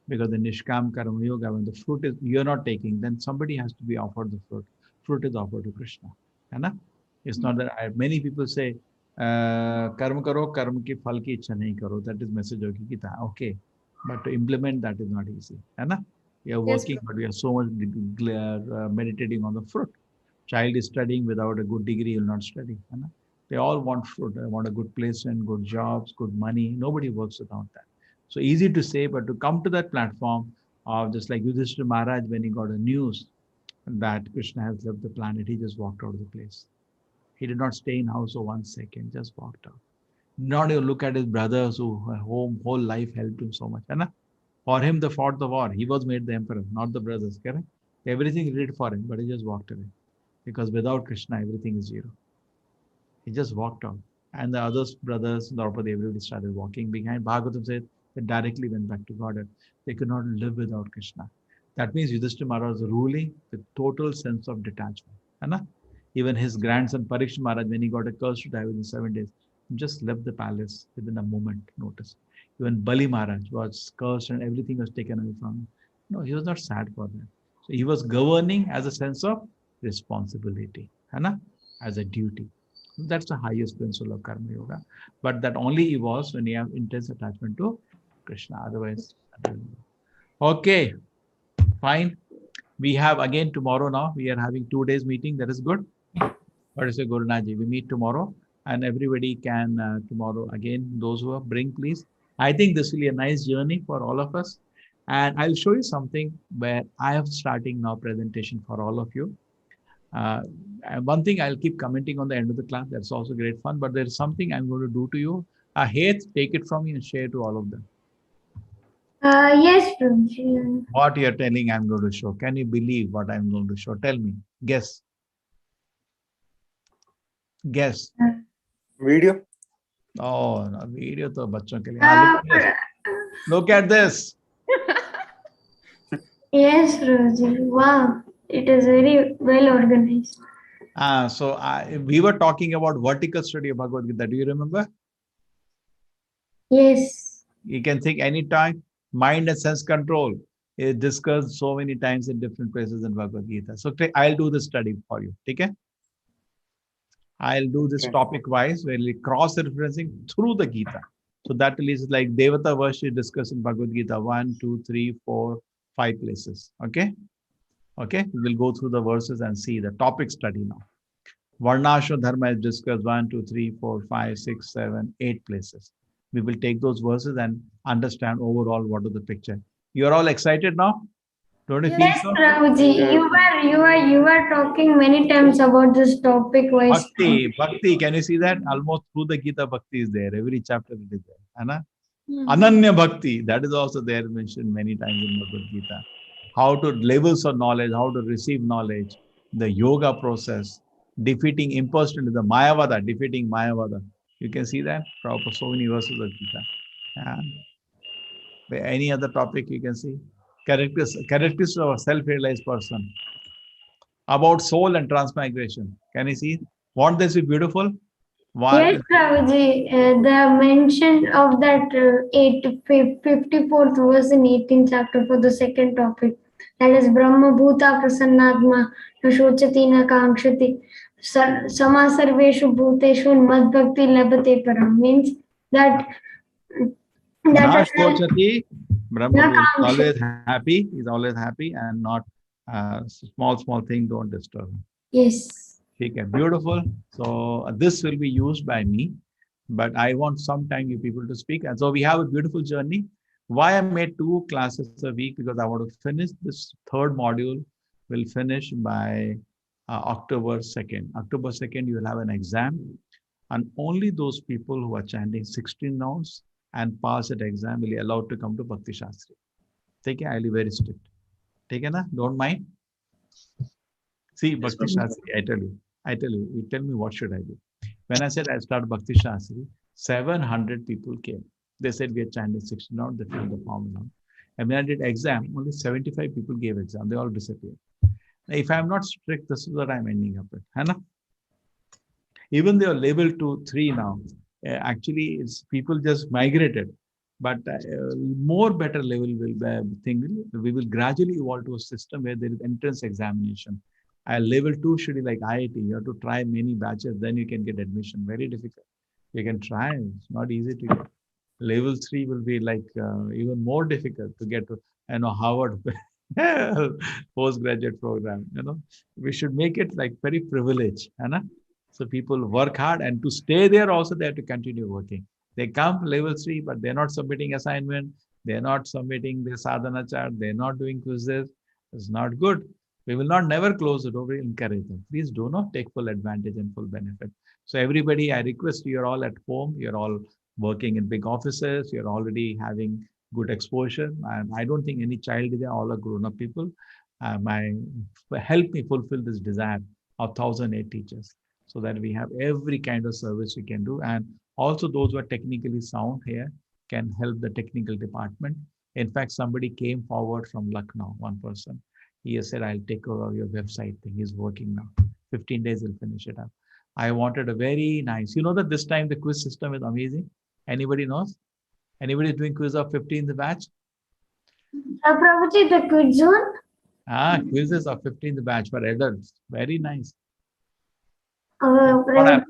because the Nishkam Karma Yoga, when the fruit is you're not taking, then somebody has to be offered the fruit. Fruit is offered to Krishna. है? It's not that many people say, कर्म करो कर्म की फल की इच्छा नहीं करो, that is message of Gita. Okay, but to implement that is not easy. है ना? We are Yes, working, but we are so much meditating on the fruit. Child is studying without a good degree, will not study. है ना? They all want fruit. They want a good placement, good jobs, good money. Nobody works without that. So easy to say, but to come to that platform of just like Yudhishthira Maharaj, when he got a news that Krishna has left the planet, he just walked out of the place. He did not stay in house for 1 second, just walked out. Not even look at his brothers who whole life helped him so much. है ना? For him, they fought the war. He was made the emperor, not the brothers. Correct? Everything he did for him, but he just walked away. Because without Krishna, everything is zero. He just walked out. And the other brothers, Draupadi, everybody started walking behind. Bhagavatam said they directly went back to Godhead. They could not live without Krishna. That means Yudhishthira Maharaj was ruling with total sense of detachment. है ना? Even his grandson Parikshit Maharaj, when he got a curse to die within 7 days, just left the palace within a moment notice. Even Bali Maharaj was cursed and everything was taken away from him. No, he was not sad for that. So he was governing as a sense of responsibility, है ना? As a duty. That's the highest principle of Karma Yoga. But that only evolves when you have intense attachment to Krishna. Otherwise, okay, fine. We have again tomorrow now. We are having 2 days meeting. That is good. What is it, Gurunaji? We meet tomorrow and everybody can tomorrow again, those who are bring, please. I think this will be a nice journey for all of us. And I'll show you something where I am starting now presentation for all of you. And one thing I'll keep commenting on the end of the class. That's also great fun. But there's something I'm going to do to you. Heth, take it from me and share to all of them. Yes, Prabhuji. What you're telling I'm going to show. Can you believe what I'm going to show? Tell me. Guess. Guess. Video. Oh, no, video to bachon ke liye. Ah, look at this. Yes, Prabhuji. Wow, it is very well organized. So we were talking about vertical study of Bhagavad Gita. Do you remember? Yes. You can think anytime. Mind and sense control is discussed so many times in different places in Bhagavad Gita. So I'll do the study for you. Okay? I'll do this Okay. topic wise, where we cross-referencing through the Gita. So that is like Devata verse is discussed in Bhagavad Gita 1, 2, 3, 4, 5 places. Okay? Okay? We will go through the verses and see the topic study now. Varnashram Dharma is discussed 1, 2, 3, 4, 5, 6, 7, 8 places. We will take those verses and understand overall what is the picture. You're all excited now? Don't you feel Yes, so? Prabhuji. You were talking many times about this topic wise. Bhakti, can you see that? Almost through the Gita, Bhakti is there. Every chapter it is there. Anna? Mhm. Ananya Bhakti, that is also there mentioned many times in Bhagavad Gita. How to levels of knowledge, how to receive knowledge, the yoga process, defeating imposter, the Mayavada, defeating Mayavada. You can see that proper so many verses of Gita. Any other topic you can see? Characteristics of a self-realized person. About soul and transmigration. Can you see? Won't this be beautiful? Yes, Prabhuji, the mention of that 54th verse in 18th chapter for the second topic, that is Brahma Bhuta Prasannatma Nashochati Na Kankshati Samasarveshu Bhuteshu Mad Bhakti Labhate Param, means that Nashkochati, Brahma is always happy, he's always happy and not small thing don't disturb him. Yes. Okay, beautiful. So this will be used by me, but I want sometime you people to speak. And so we have a beautiful journey. Why I made 2 classes a week? Because I want to finish this third module. Will finish by October 2nd. October 2nd, you will have an exam. And only those people who are chanting 16 rounds and pass that exam will be allowed to come to Bhakti Shastri. Take it, I'll be very strict. Take it, na? Don't mind. See, Bhakti Shastri, I tell you, you tell me what should I do. When I said I start Bhakti Shastri, 700 people came. They said we are chanting 16 rounds, they filled the form now. And when I did exam, only 75 people gave exam. They all disappeared. Now, if I'm not strict, this is what I'm ending up with. Hana? Even they are level 2, 3 now. Actually, it's people just migrated. But more better level we will gradually evolve to a system where there is entrance examination. Level 2 should be like IIT. You have to try many batches, then you can get admission. Very difficult. You can try, it's not easy to get. Level 3 will be like even more difficult to get to, Harvard postgraduate program. We should make it like very privileged. So people work hard, and to stay there also they have to continue working. They come level 3, but they're not submitting assignment. They're not submitting their sadhana chart. They're not doing quizzes. It's not good. We will not never close the door. We encourage them. Please do not take full advantage and full benefit. So everybody, I request you're all at home. You're all working in big offices. You're already having good exposure. And I don't think any child is there. All are grown-up people. Help me fulfill this desire of 1,008 teachers, so that we have every kind of service we can do. And also those who are technically sound here can help the technical department. In fact, somebody came forward from Lucknow, one person. He has said, I'll take over your website thing. He's working now. 15 days, he'll finish it up. I wanted a very nice, that this time the quiz system is amazing. Anybody knows? Anybody doing quiz of 15th batch? Prabhuji, the quiz zone? Quizzes of 15th batch for adults. Very nice. I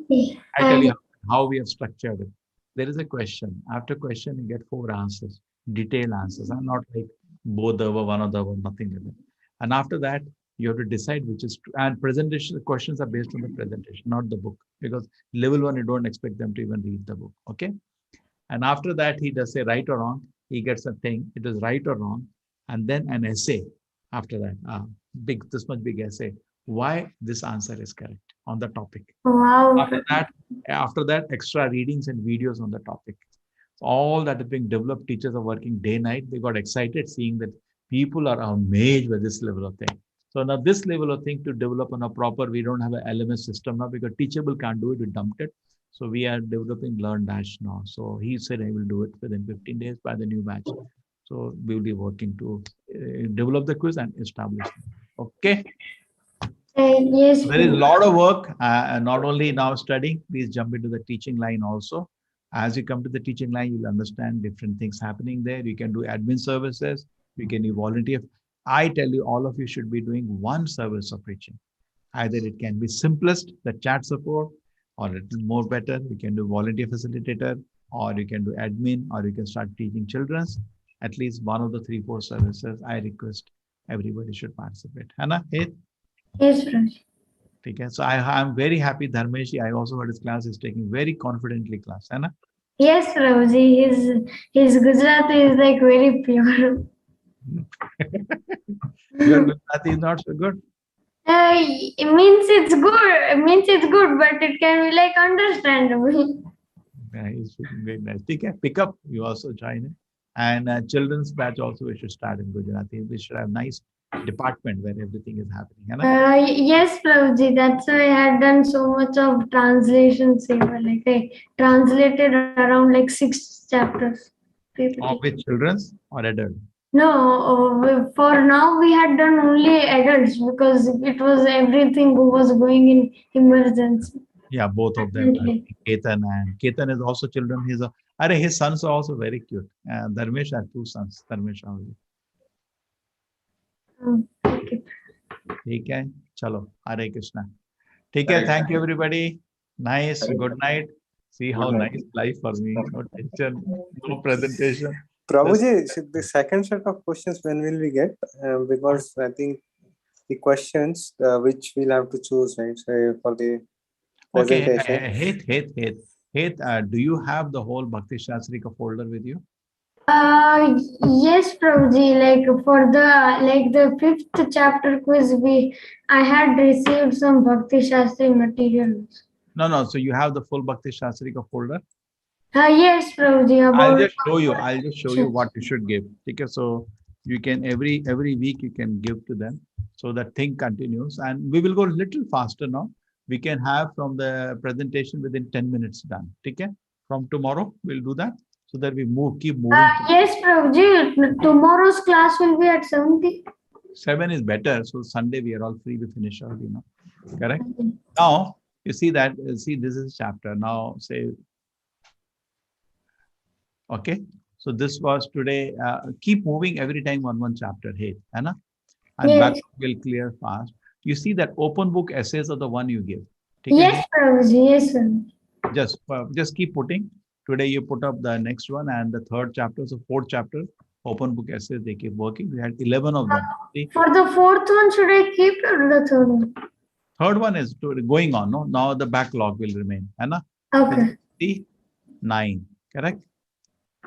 tell you how we have structured it. There is a question. After question, you get 4 answers, detailed answers. I'm not like Bodhava, Vanadava, nothing like that. And after that, you have to decide which is true. And presentation, the questions are based on the presentation, not the book. Because level 1, you don't expect them to even read the book. Okay? And after that, he does say right or wrong. He gets a thing. It is right or wrong. And then an essay after that. This much big essay. Why this answer is correct on the topic. Wow. After that, extra readings and videos on the topic. So all that is being developed. Teachers are working day and night. They got excited seeing that people are amazed with this level of thing. So now this level of thing to develop on a proper, we don't have an LMS system now because Teachable can't do it. We dumped it. So we are developing LearnDash now. So he said I will do it within 15 days by the new batch. So we will be working to develop the quiz and establish it. Okay. Yes. There is a lot of work, not only now studying, please jump into the teaching line also. As you come to the teaching line, you'll understand different things happening there. You can do admin services, you can do volunteer. I tell you, all of you should be doing one service of preaching. Either it can be simplest, the chat support, or a little more better, you can do volunteer facilitator, or you can do admin, or you can start teaching children's. At least one of the 3-4 services, I request everybody should participate. Hannah, hey? Yes, Prabhuji. Okay, so I am very happy Dharmesh, I also heard his class is taking very confidently class, है ना? Yes, Prabhuji, his Gujarati is like very pure. Your Gujarati is not so good. It means it's good, but it can be like understandable. Yeah, he's very nice. Okay, pick up, you also join in. And children's batch also we should start in Gujarati. We should have nice department where everything is happening. है ना? Yes, Prabhuji. That's why I had done so much of translation seva. Like I translated around like 6 chapters. Of which children's or adult? No, for now we had done only adults because it was everything was going in emergency. Yeah, both of them. Definitely. Ketan is also children. His sons are also very cute. Dharmesh had 2 sons. Dharmesh only. Okay. ठीक है, चलो, Hare Krishna. ठीक है, thank you everybody. Nice, good night. See how nice life for me. No tension, no presentation. Prabhuji, the second set of questions, when will we get? Because I think the questions which we'll have to choose, right? So for the presentation. Heth, do you have the whole Bhakti Shastrika folder with you? Yes, Prabhuji. Like for the 5th chapter quiz, I had received some Bhakti Shastri materials. No. So you have the full Bhakti Shastrika folder? Yes, Prabhuji. I'll just show you what you should give. Okay, so you can every week you can give to them, so that thing continues, and we will go a little faster now. We can have from the presentation within 10 minutes done. Okay, from tomorrow we'll do that, so that we keep moving. Yes, Prabhuji. Tomorrow's class will be at 7:30. 7 is better, so Sunday we are all free to finish early now. Correct? Now you see that. See, this is chapter. Now say. Okay, so this was today. Keep moving every time on one chapter. Hey, Anna, and Yes. back will clear fast. You see that open book essays are the one you give. Okay? Yes, Prabhuji. Yes, sir. Just keep putting. Today you put up the next one and the third chapter, so 4th chapter open book essays. They keep working. We had 11 of them. See? For the 4th one, should I keep it or the 3rd one? Third one is going on. No, now the backlog will remain. Anna, Okay. 9. Correct.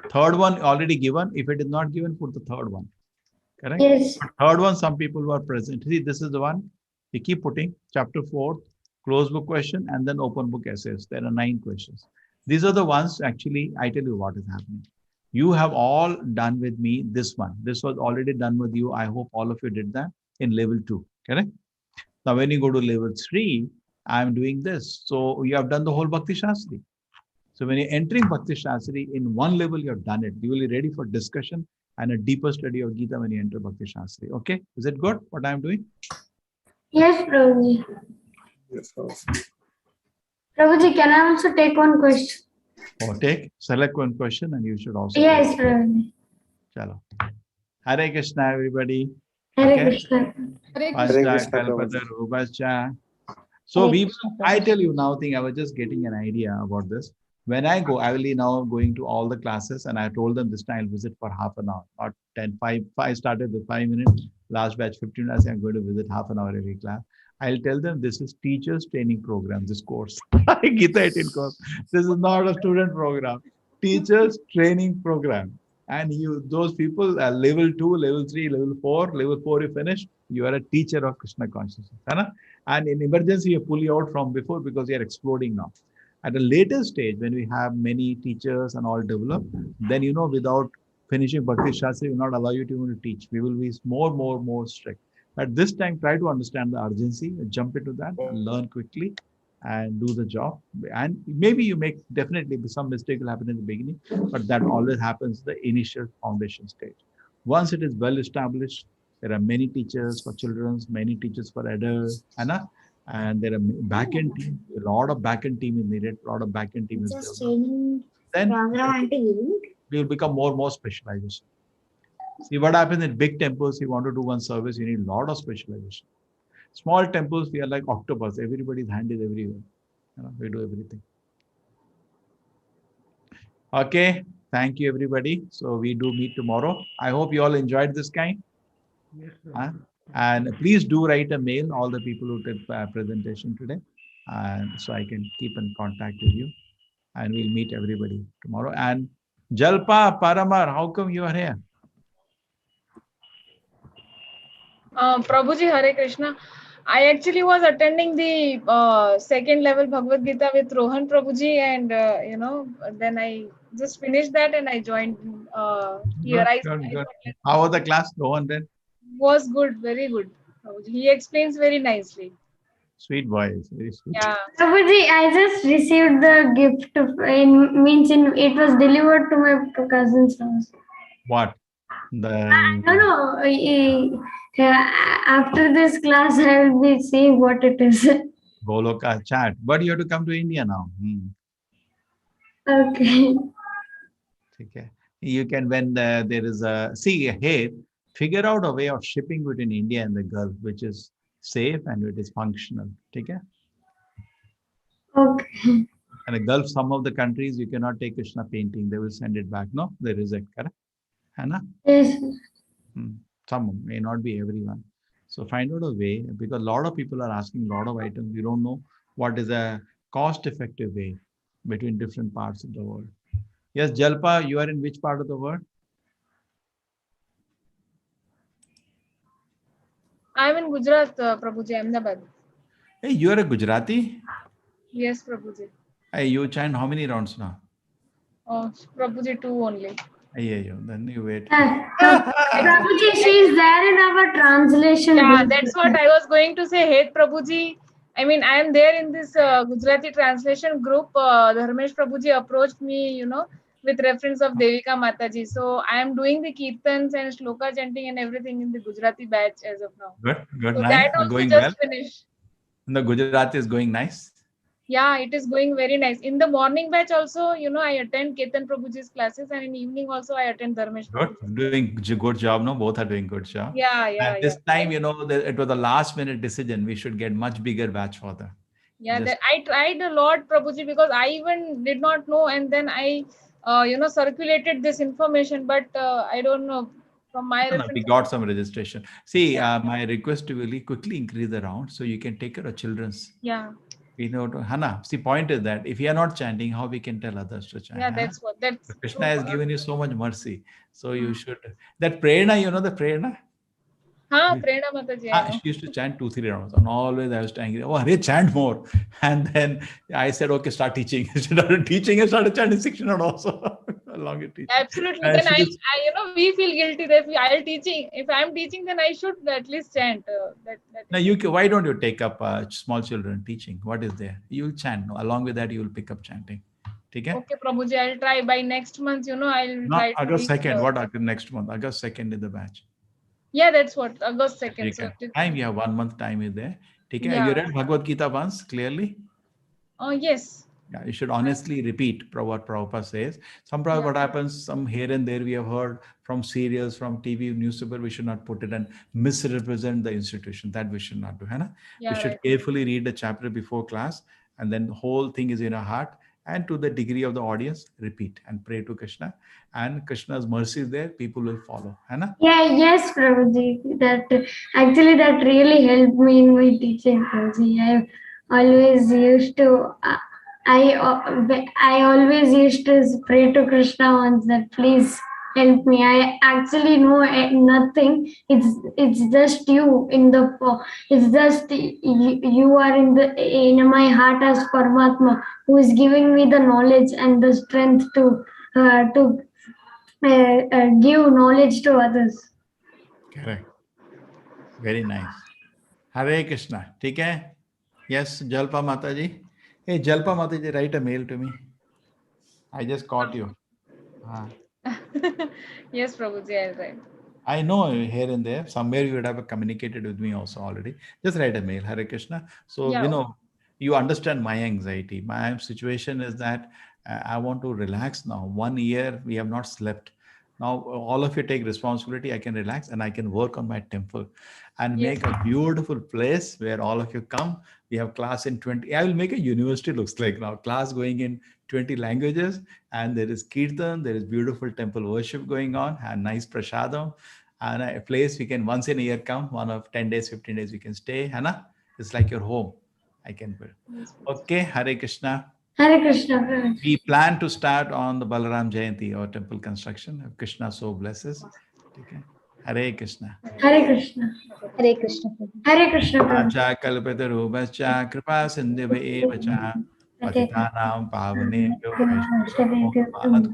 Third one already given. If it is not given, put the third one. Correct? Yes. Third one, some people were present. See, this is the one. We keep putting chapter 4, closed book question, and then open book essays. There are 9 questions. These are the ones, actually, I tell you what is happening. You have all done with me this one. This was already done with you. I hope all of you did that in level 2. Correct? Now, when you go to level 3, I'm doing this. So you have done the whole Bhakti Shastri. So when you're entering Bhakti Shastri, in one level, you have done it. You will be ready for discussion and a deeper study of Gita when you enter Bhakti Shastri. Okay? Is it good what I'm doing? Yes, Prabhuji. Yes, Prabhuji, can I also take one question? Or select one question and you should also. Yes, Prabhuji. Chalo. Hare Krishna, everybody. Hare Okay. Krishna. So I tell you now, I was just getting an idea about this. When I go, I will be now going to all the classes, and I told them this time I'll visit for half an hour, not 10, 5. I started with 5 minutes, last batch 15 minutes. I'm going to visit half an hour every class. I'll tell them this is teachers training program, this course. Gita 18 course. This is not a student program. Teachers training program. And those people level 2, level 3, level 4, level 4 you finish, you are a teacher of Krishna consciousness. And in emergency, you pull you out from before because you are exploding now. At a later stage, when we have many teachers and all developed, then without finishing Bhakti Shastri, we will not allow you to even teach. We will be more strict. At this time, try to understand the urgency, jump into that, learn quickly, and do the job. And maybe you definitely some mistake will happen in the beginning, but that always happens the initial foundation stage. Once it is well established, there are many teachers for children, many teachers for adults, and there are back-end team, a lot of back-end team is needed, a lot of back-end team is developed. Then we will become more specialization. See what happens in big temples, you want to do one service, you need a lot of specialization. Small temples, we are like octopus. Everybody's hand is everywhere. We do everything. Okay. Thank you, everybody. So we do meet tomorrow. I hope you all enjoyed this kind. Yes, sir. And please do write a mail, all the people who did presentation today. And so I can keep in contact with you. And we'll meet everybody tomorrow. And Jalpa, Paramar, how come you are here? Prabhuji, Hare Krishna. I actually was attending the second level Bhagavad Gita with Rohan Prabhuji, and then I just finished that and I joined here. Good. How was the class, Rohan, then? was good, very good. Prabhuji. He explains very nicely. Sweet voice, very sweet. Yeah. Prabhuji, I just received the gift it was delivered to my cousin's house. What? The No, after this class, I will be seeing what it is. Goloka chat. But you have to come to India now. Okay. Okay. You can, when there is a, see, here, figure out a way of shipping between India and the Gulf, which is safe and it is functional. Okay. Okay. And the Gulf, some of the countries, you cannot take Krishna painting. They will send it back. No, they reject. Correct? Hannah? Yes. Some, may not be everyone. So find out a way, because a lot of people are asking a lot of items. You don't know what is a cost-effective way between different parts of the world. Yes, Jalpa, you are in which part of the world? I'm in Gujarat, Prabhuji, Ahmedabad. Hey, you are a Gujarati? Yes, Prabhuji. Hey, you chant how many rounds now? Oh, Prabhuji, 2 only. Then you wait. Prabhuji, she is there in our translation. Yeah, that's what I was going to say. Hey, Prabhuji. I mean, I am there in this Gujarati translation group. Dharmesh Prabhuji approached me, with reference of Devika Mataji. So I am doing the kirtans and shloka chanting and everything in the Gujarati batch as of now. Good, So nice. that also Going just well. finished. And the Gujarati is going nice. Yeah, it is going very nice. In the morning batch also, I attend Ketan Prabhuji's classes, and in evening also I attend Dharmesh Good, Prabhuji's. doing good job. No, both are doing good job. Yeah. And this time, it was a last minute decision. We should get much bigger batch for them. Yeah, I tried a lot, Prabhuji, because I even did not know, and then I, circulated this information, but I don't know from my No, reference. we got some registration. See, my request to really quickly increase the round so you can take care of children's. Yeah. Hannah, see, point is that if you are not chanting, how we can tell others to chant? Yeah, that's what. That's Krishna has given you so much mercy. So you should. That Prerna, the Prerna? Prerna Mataji. She used to chant 2-3 rounds, and always I was angry. Oh, Hare, chant more. And then I said, okay, start teaching. She started teaching and started chanting 16 rounds also. Along with teaching. Absolutely. Then I, we feel guilty that if I'm teaching, then I should at least chant. Now, why don't you take up small children teaching? What is there? You'll chant. No? Along with that, you will pick up chanting. Okay, Prabhuji, I'll try by next month. I'll try. August 2nd. What next month? August 2nd is the batch. Yeah, that's what. August 2nd. So time, yeah, 1 month time is there. Okay, Yeah. you read Bhagavad Gita once clearly? Yes. Yeah, you should honestly repeat what Prabhupada says. Sometimes what happens, some here and there we have heard from serials, from TV, newspaper, we should not put it and misrepresent the institution. That we should not do. We should carefully read the chapter before class, and then the whole thing is in our heart. And to the degree of the audience, repeat and pray to Krishna. And Krishna's mercy is there, people will follow. Yes, Prabhuji. That really helped me in my teaching, Prabhuji. I always used to. I always used to pray to Krishna once that please help me. I actually know nothing. It's just you in the. It's just you are in my heart as Paramatma, who is giving me the knowledge and the strength to give knowledge to others. Correct. Very nice. Hare Krishna. Okay? Yes, Jalpa Mataji. Hey, Jalpa Mataji, write a mail to me. I just caught you. Yes, Prabhuji, I'll write. I know here and there, somewhere you would have communicated with me also already. Just write a mail, Hare Krishna. So, you understand my anxiety. My situation is that I want to relax now. 1 year, we have not slept. Now, all of you take responsibility. I can relax and I can work on my temple and make a beautiful place where all of you come. We have class in 20. I will make a university looks like now. Class going in 20 languages, and there is kirtan, there is beautiful temple worship going on, and nice prasadam, and a place we can once in a year come. One of 10 days, 15 days we can stay. Hannah, it's like your home. I can build. Okay, Hare Krishna. Hare Krishna. We plan to start on the Balaram Jayanti or temple construction. If Krishna so blesses. Okay. Hare Krishna. Hare Krishna. Hare Krishna. Hare Krishna. Acha kalpatarubhascha kripa sindhave evacha patitanam pavanebhyo vaishnavebhyo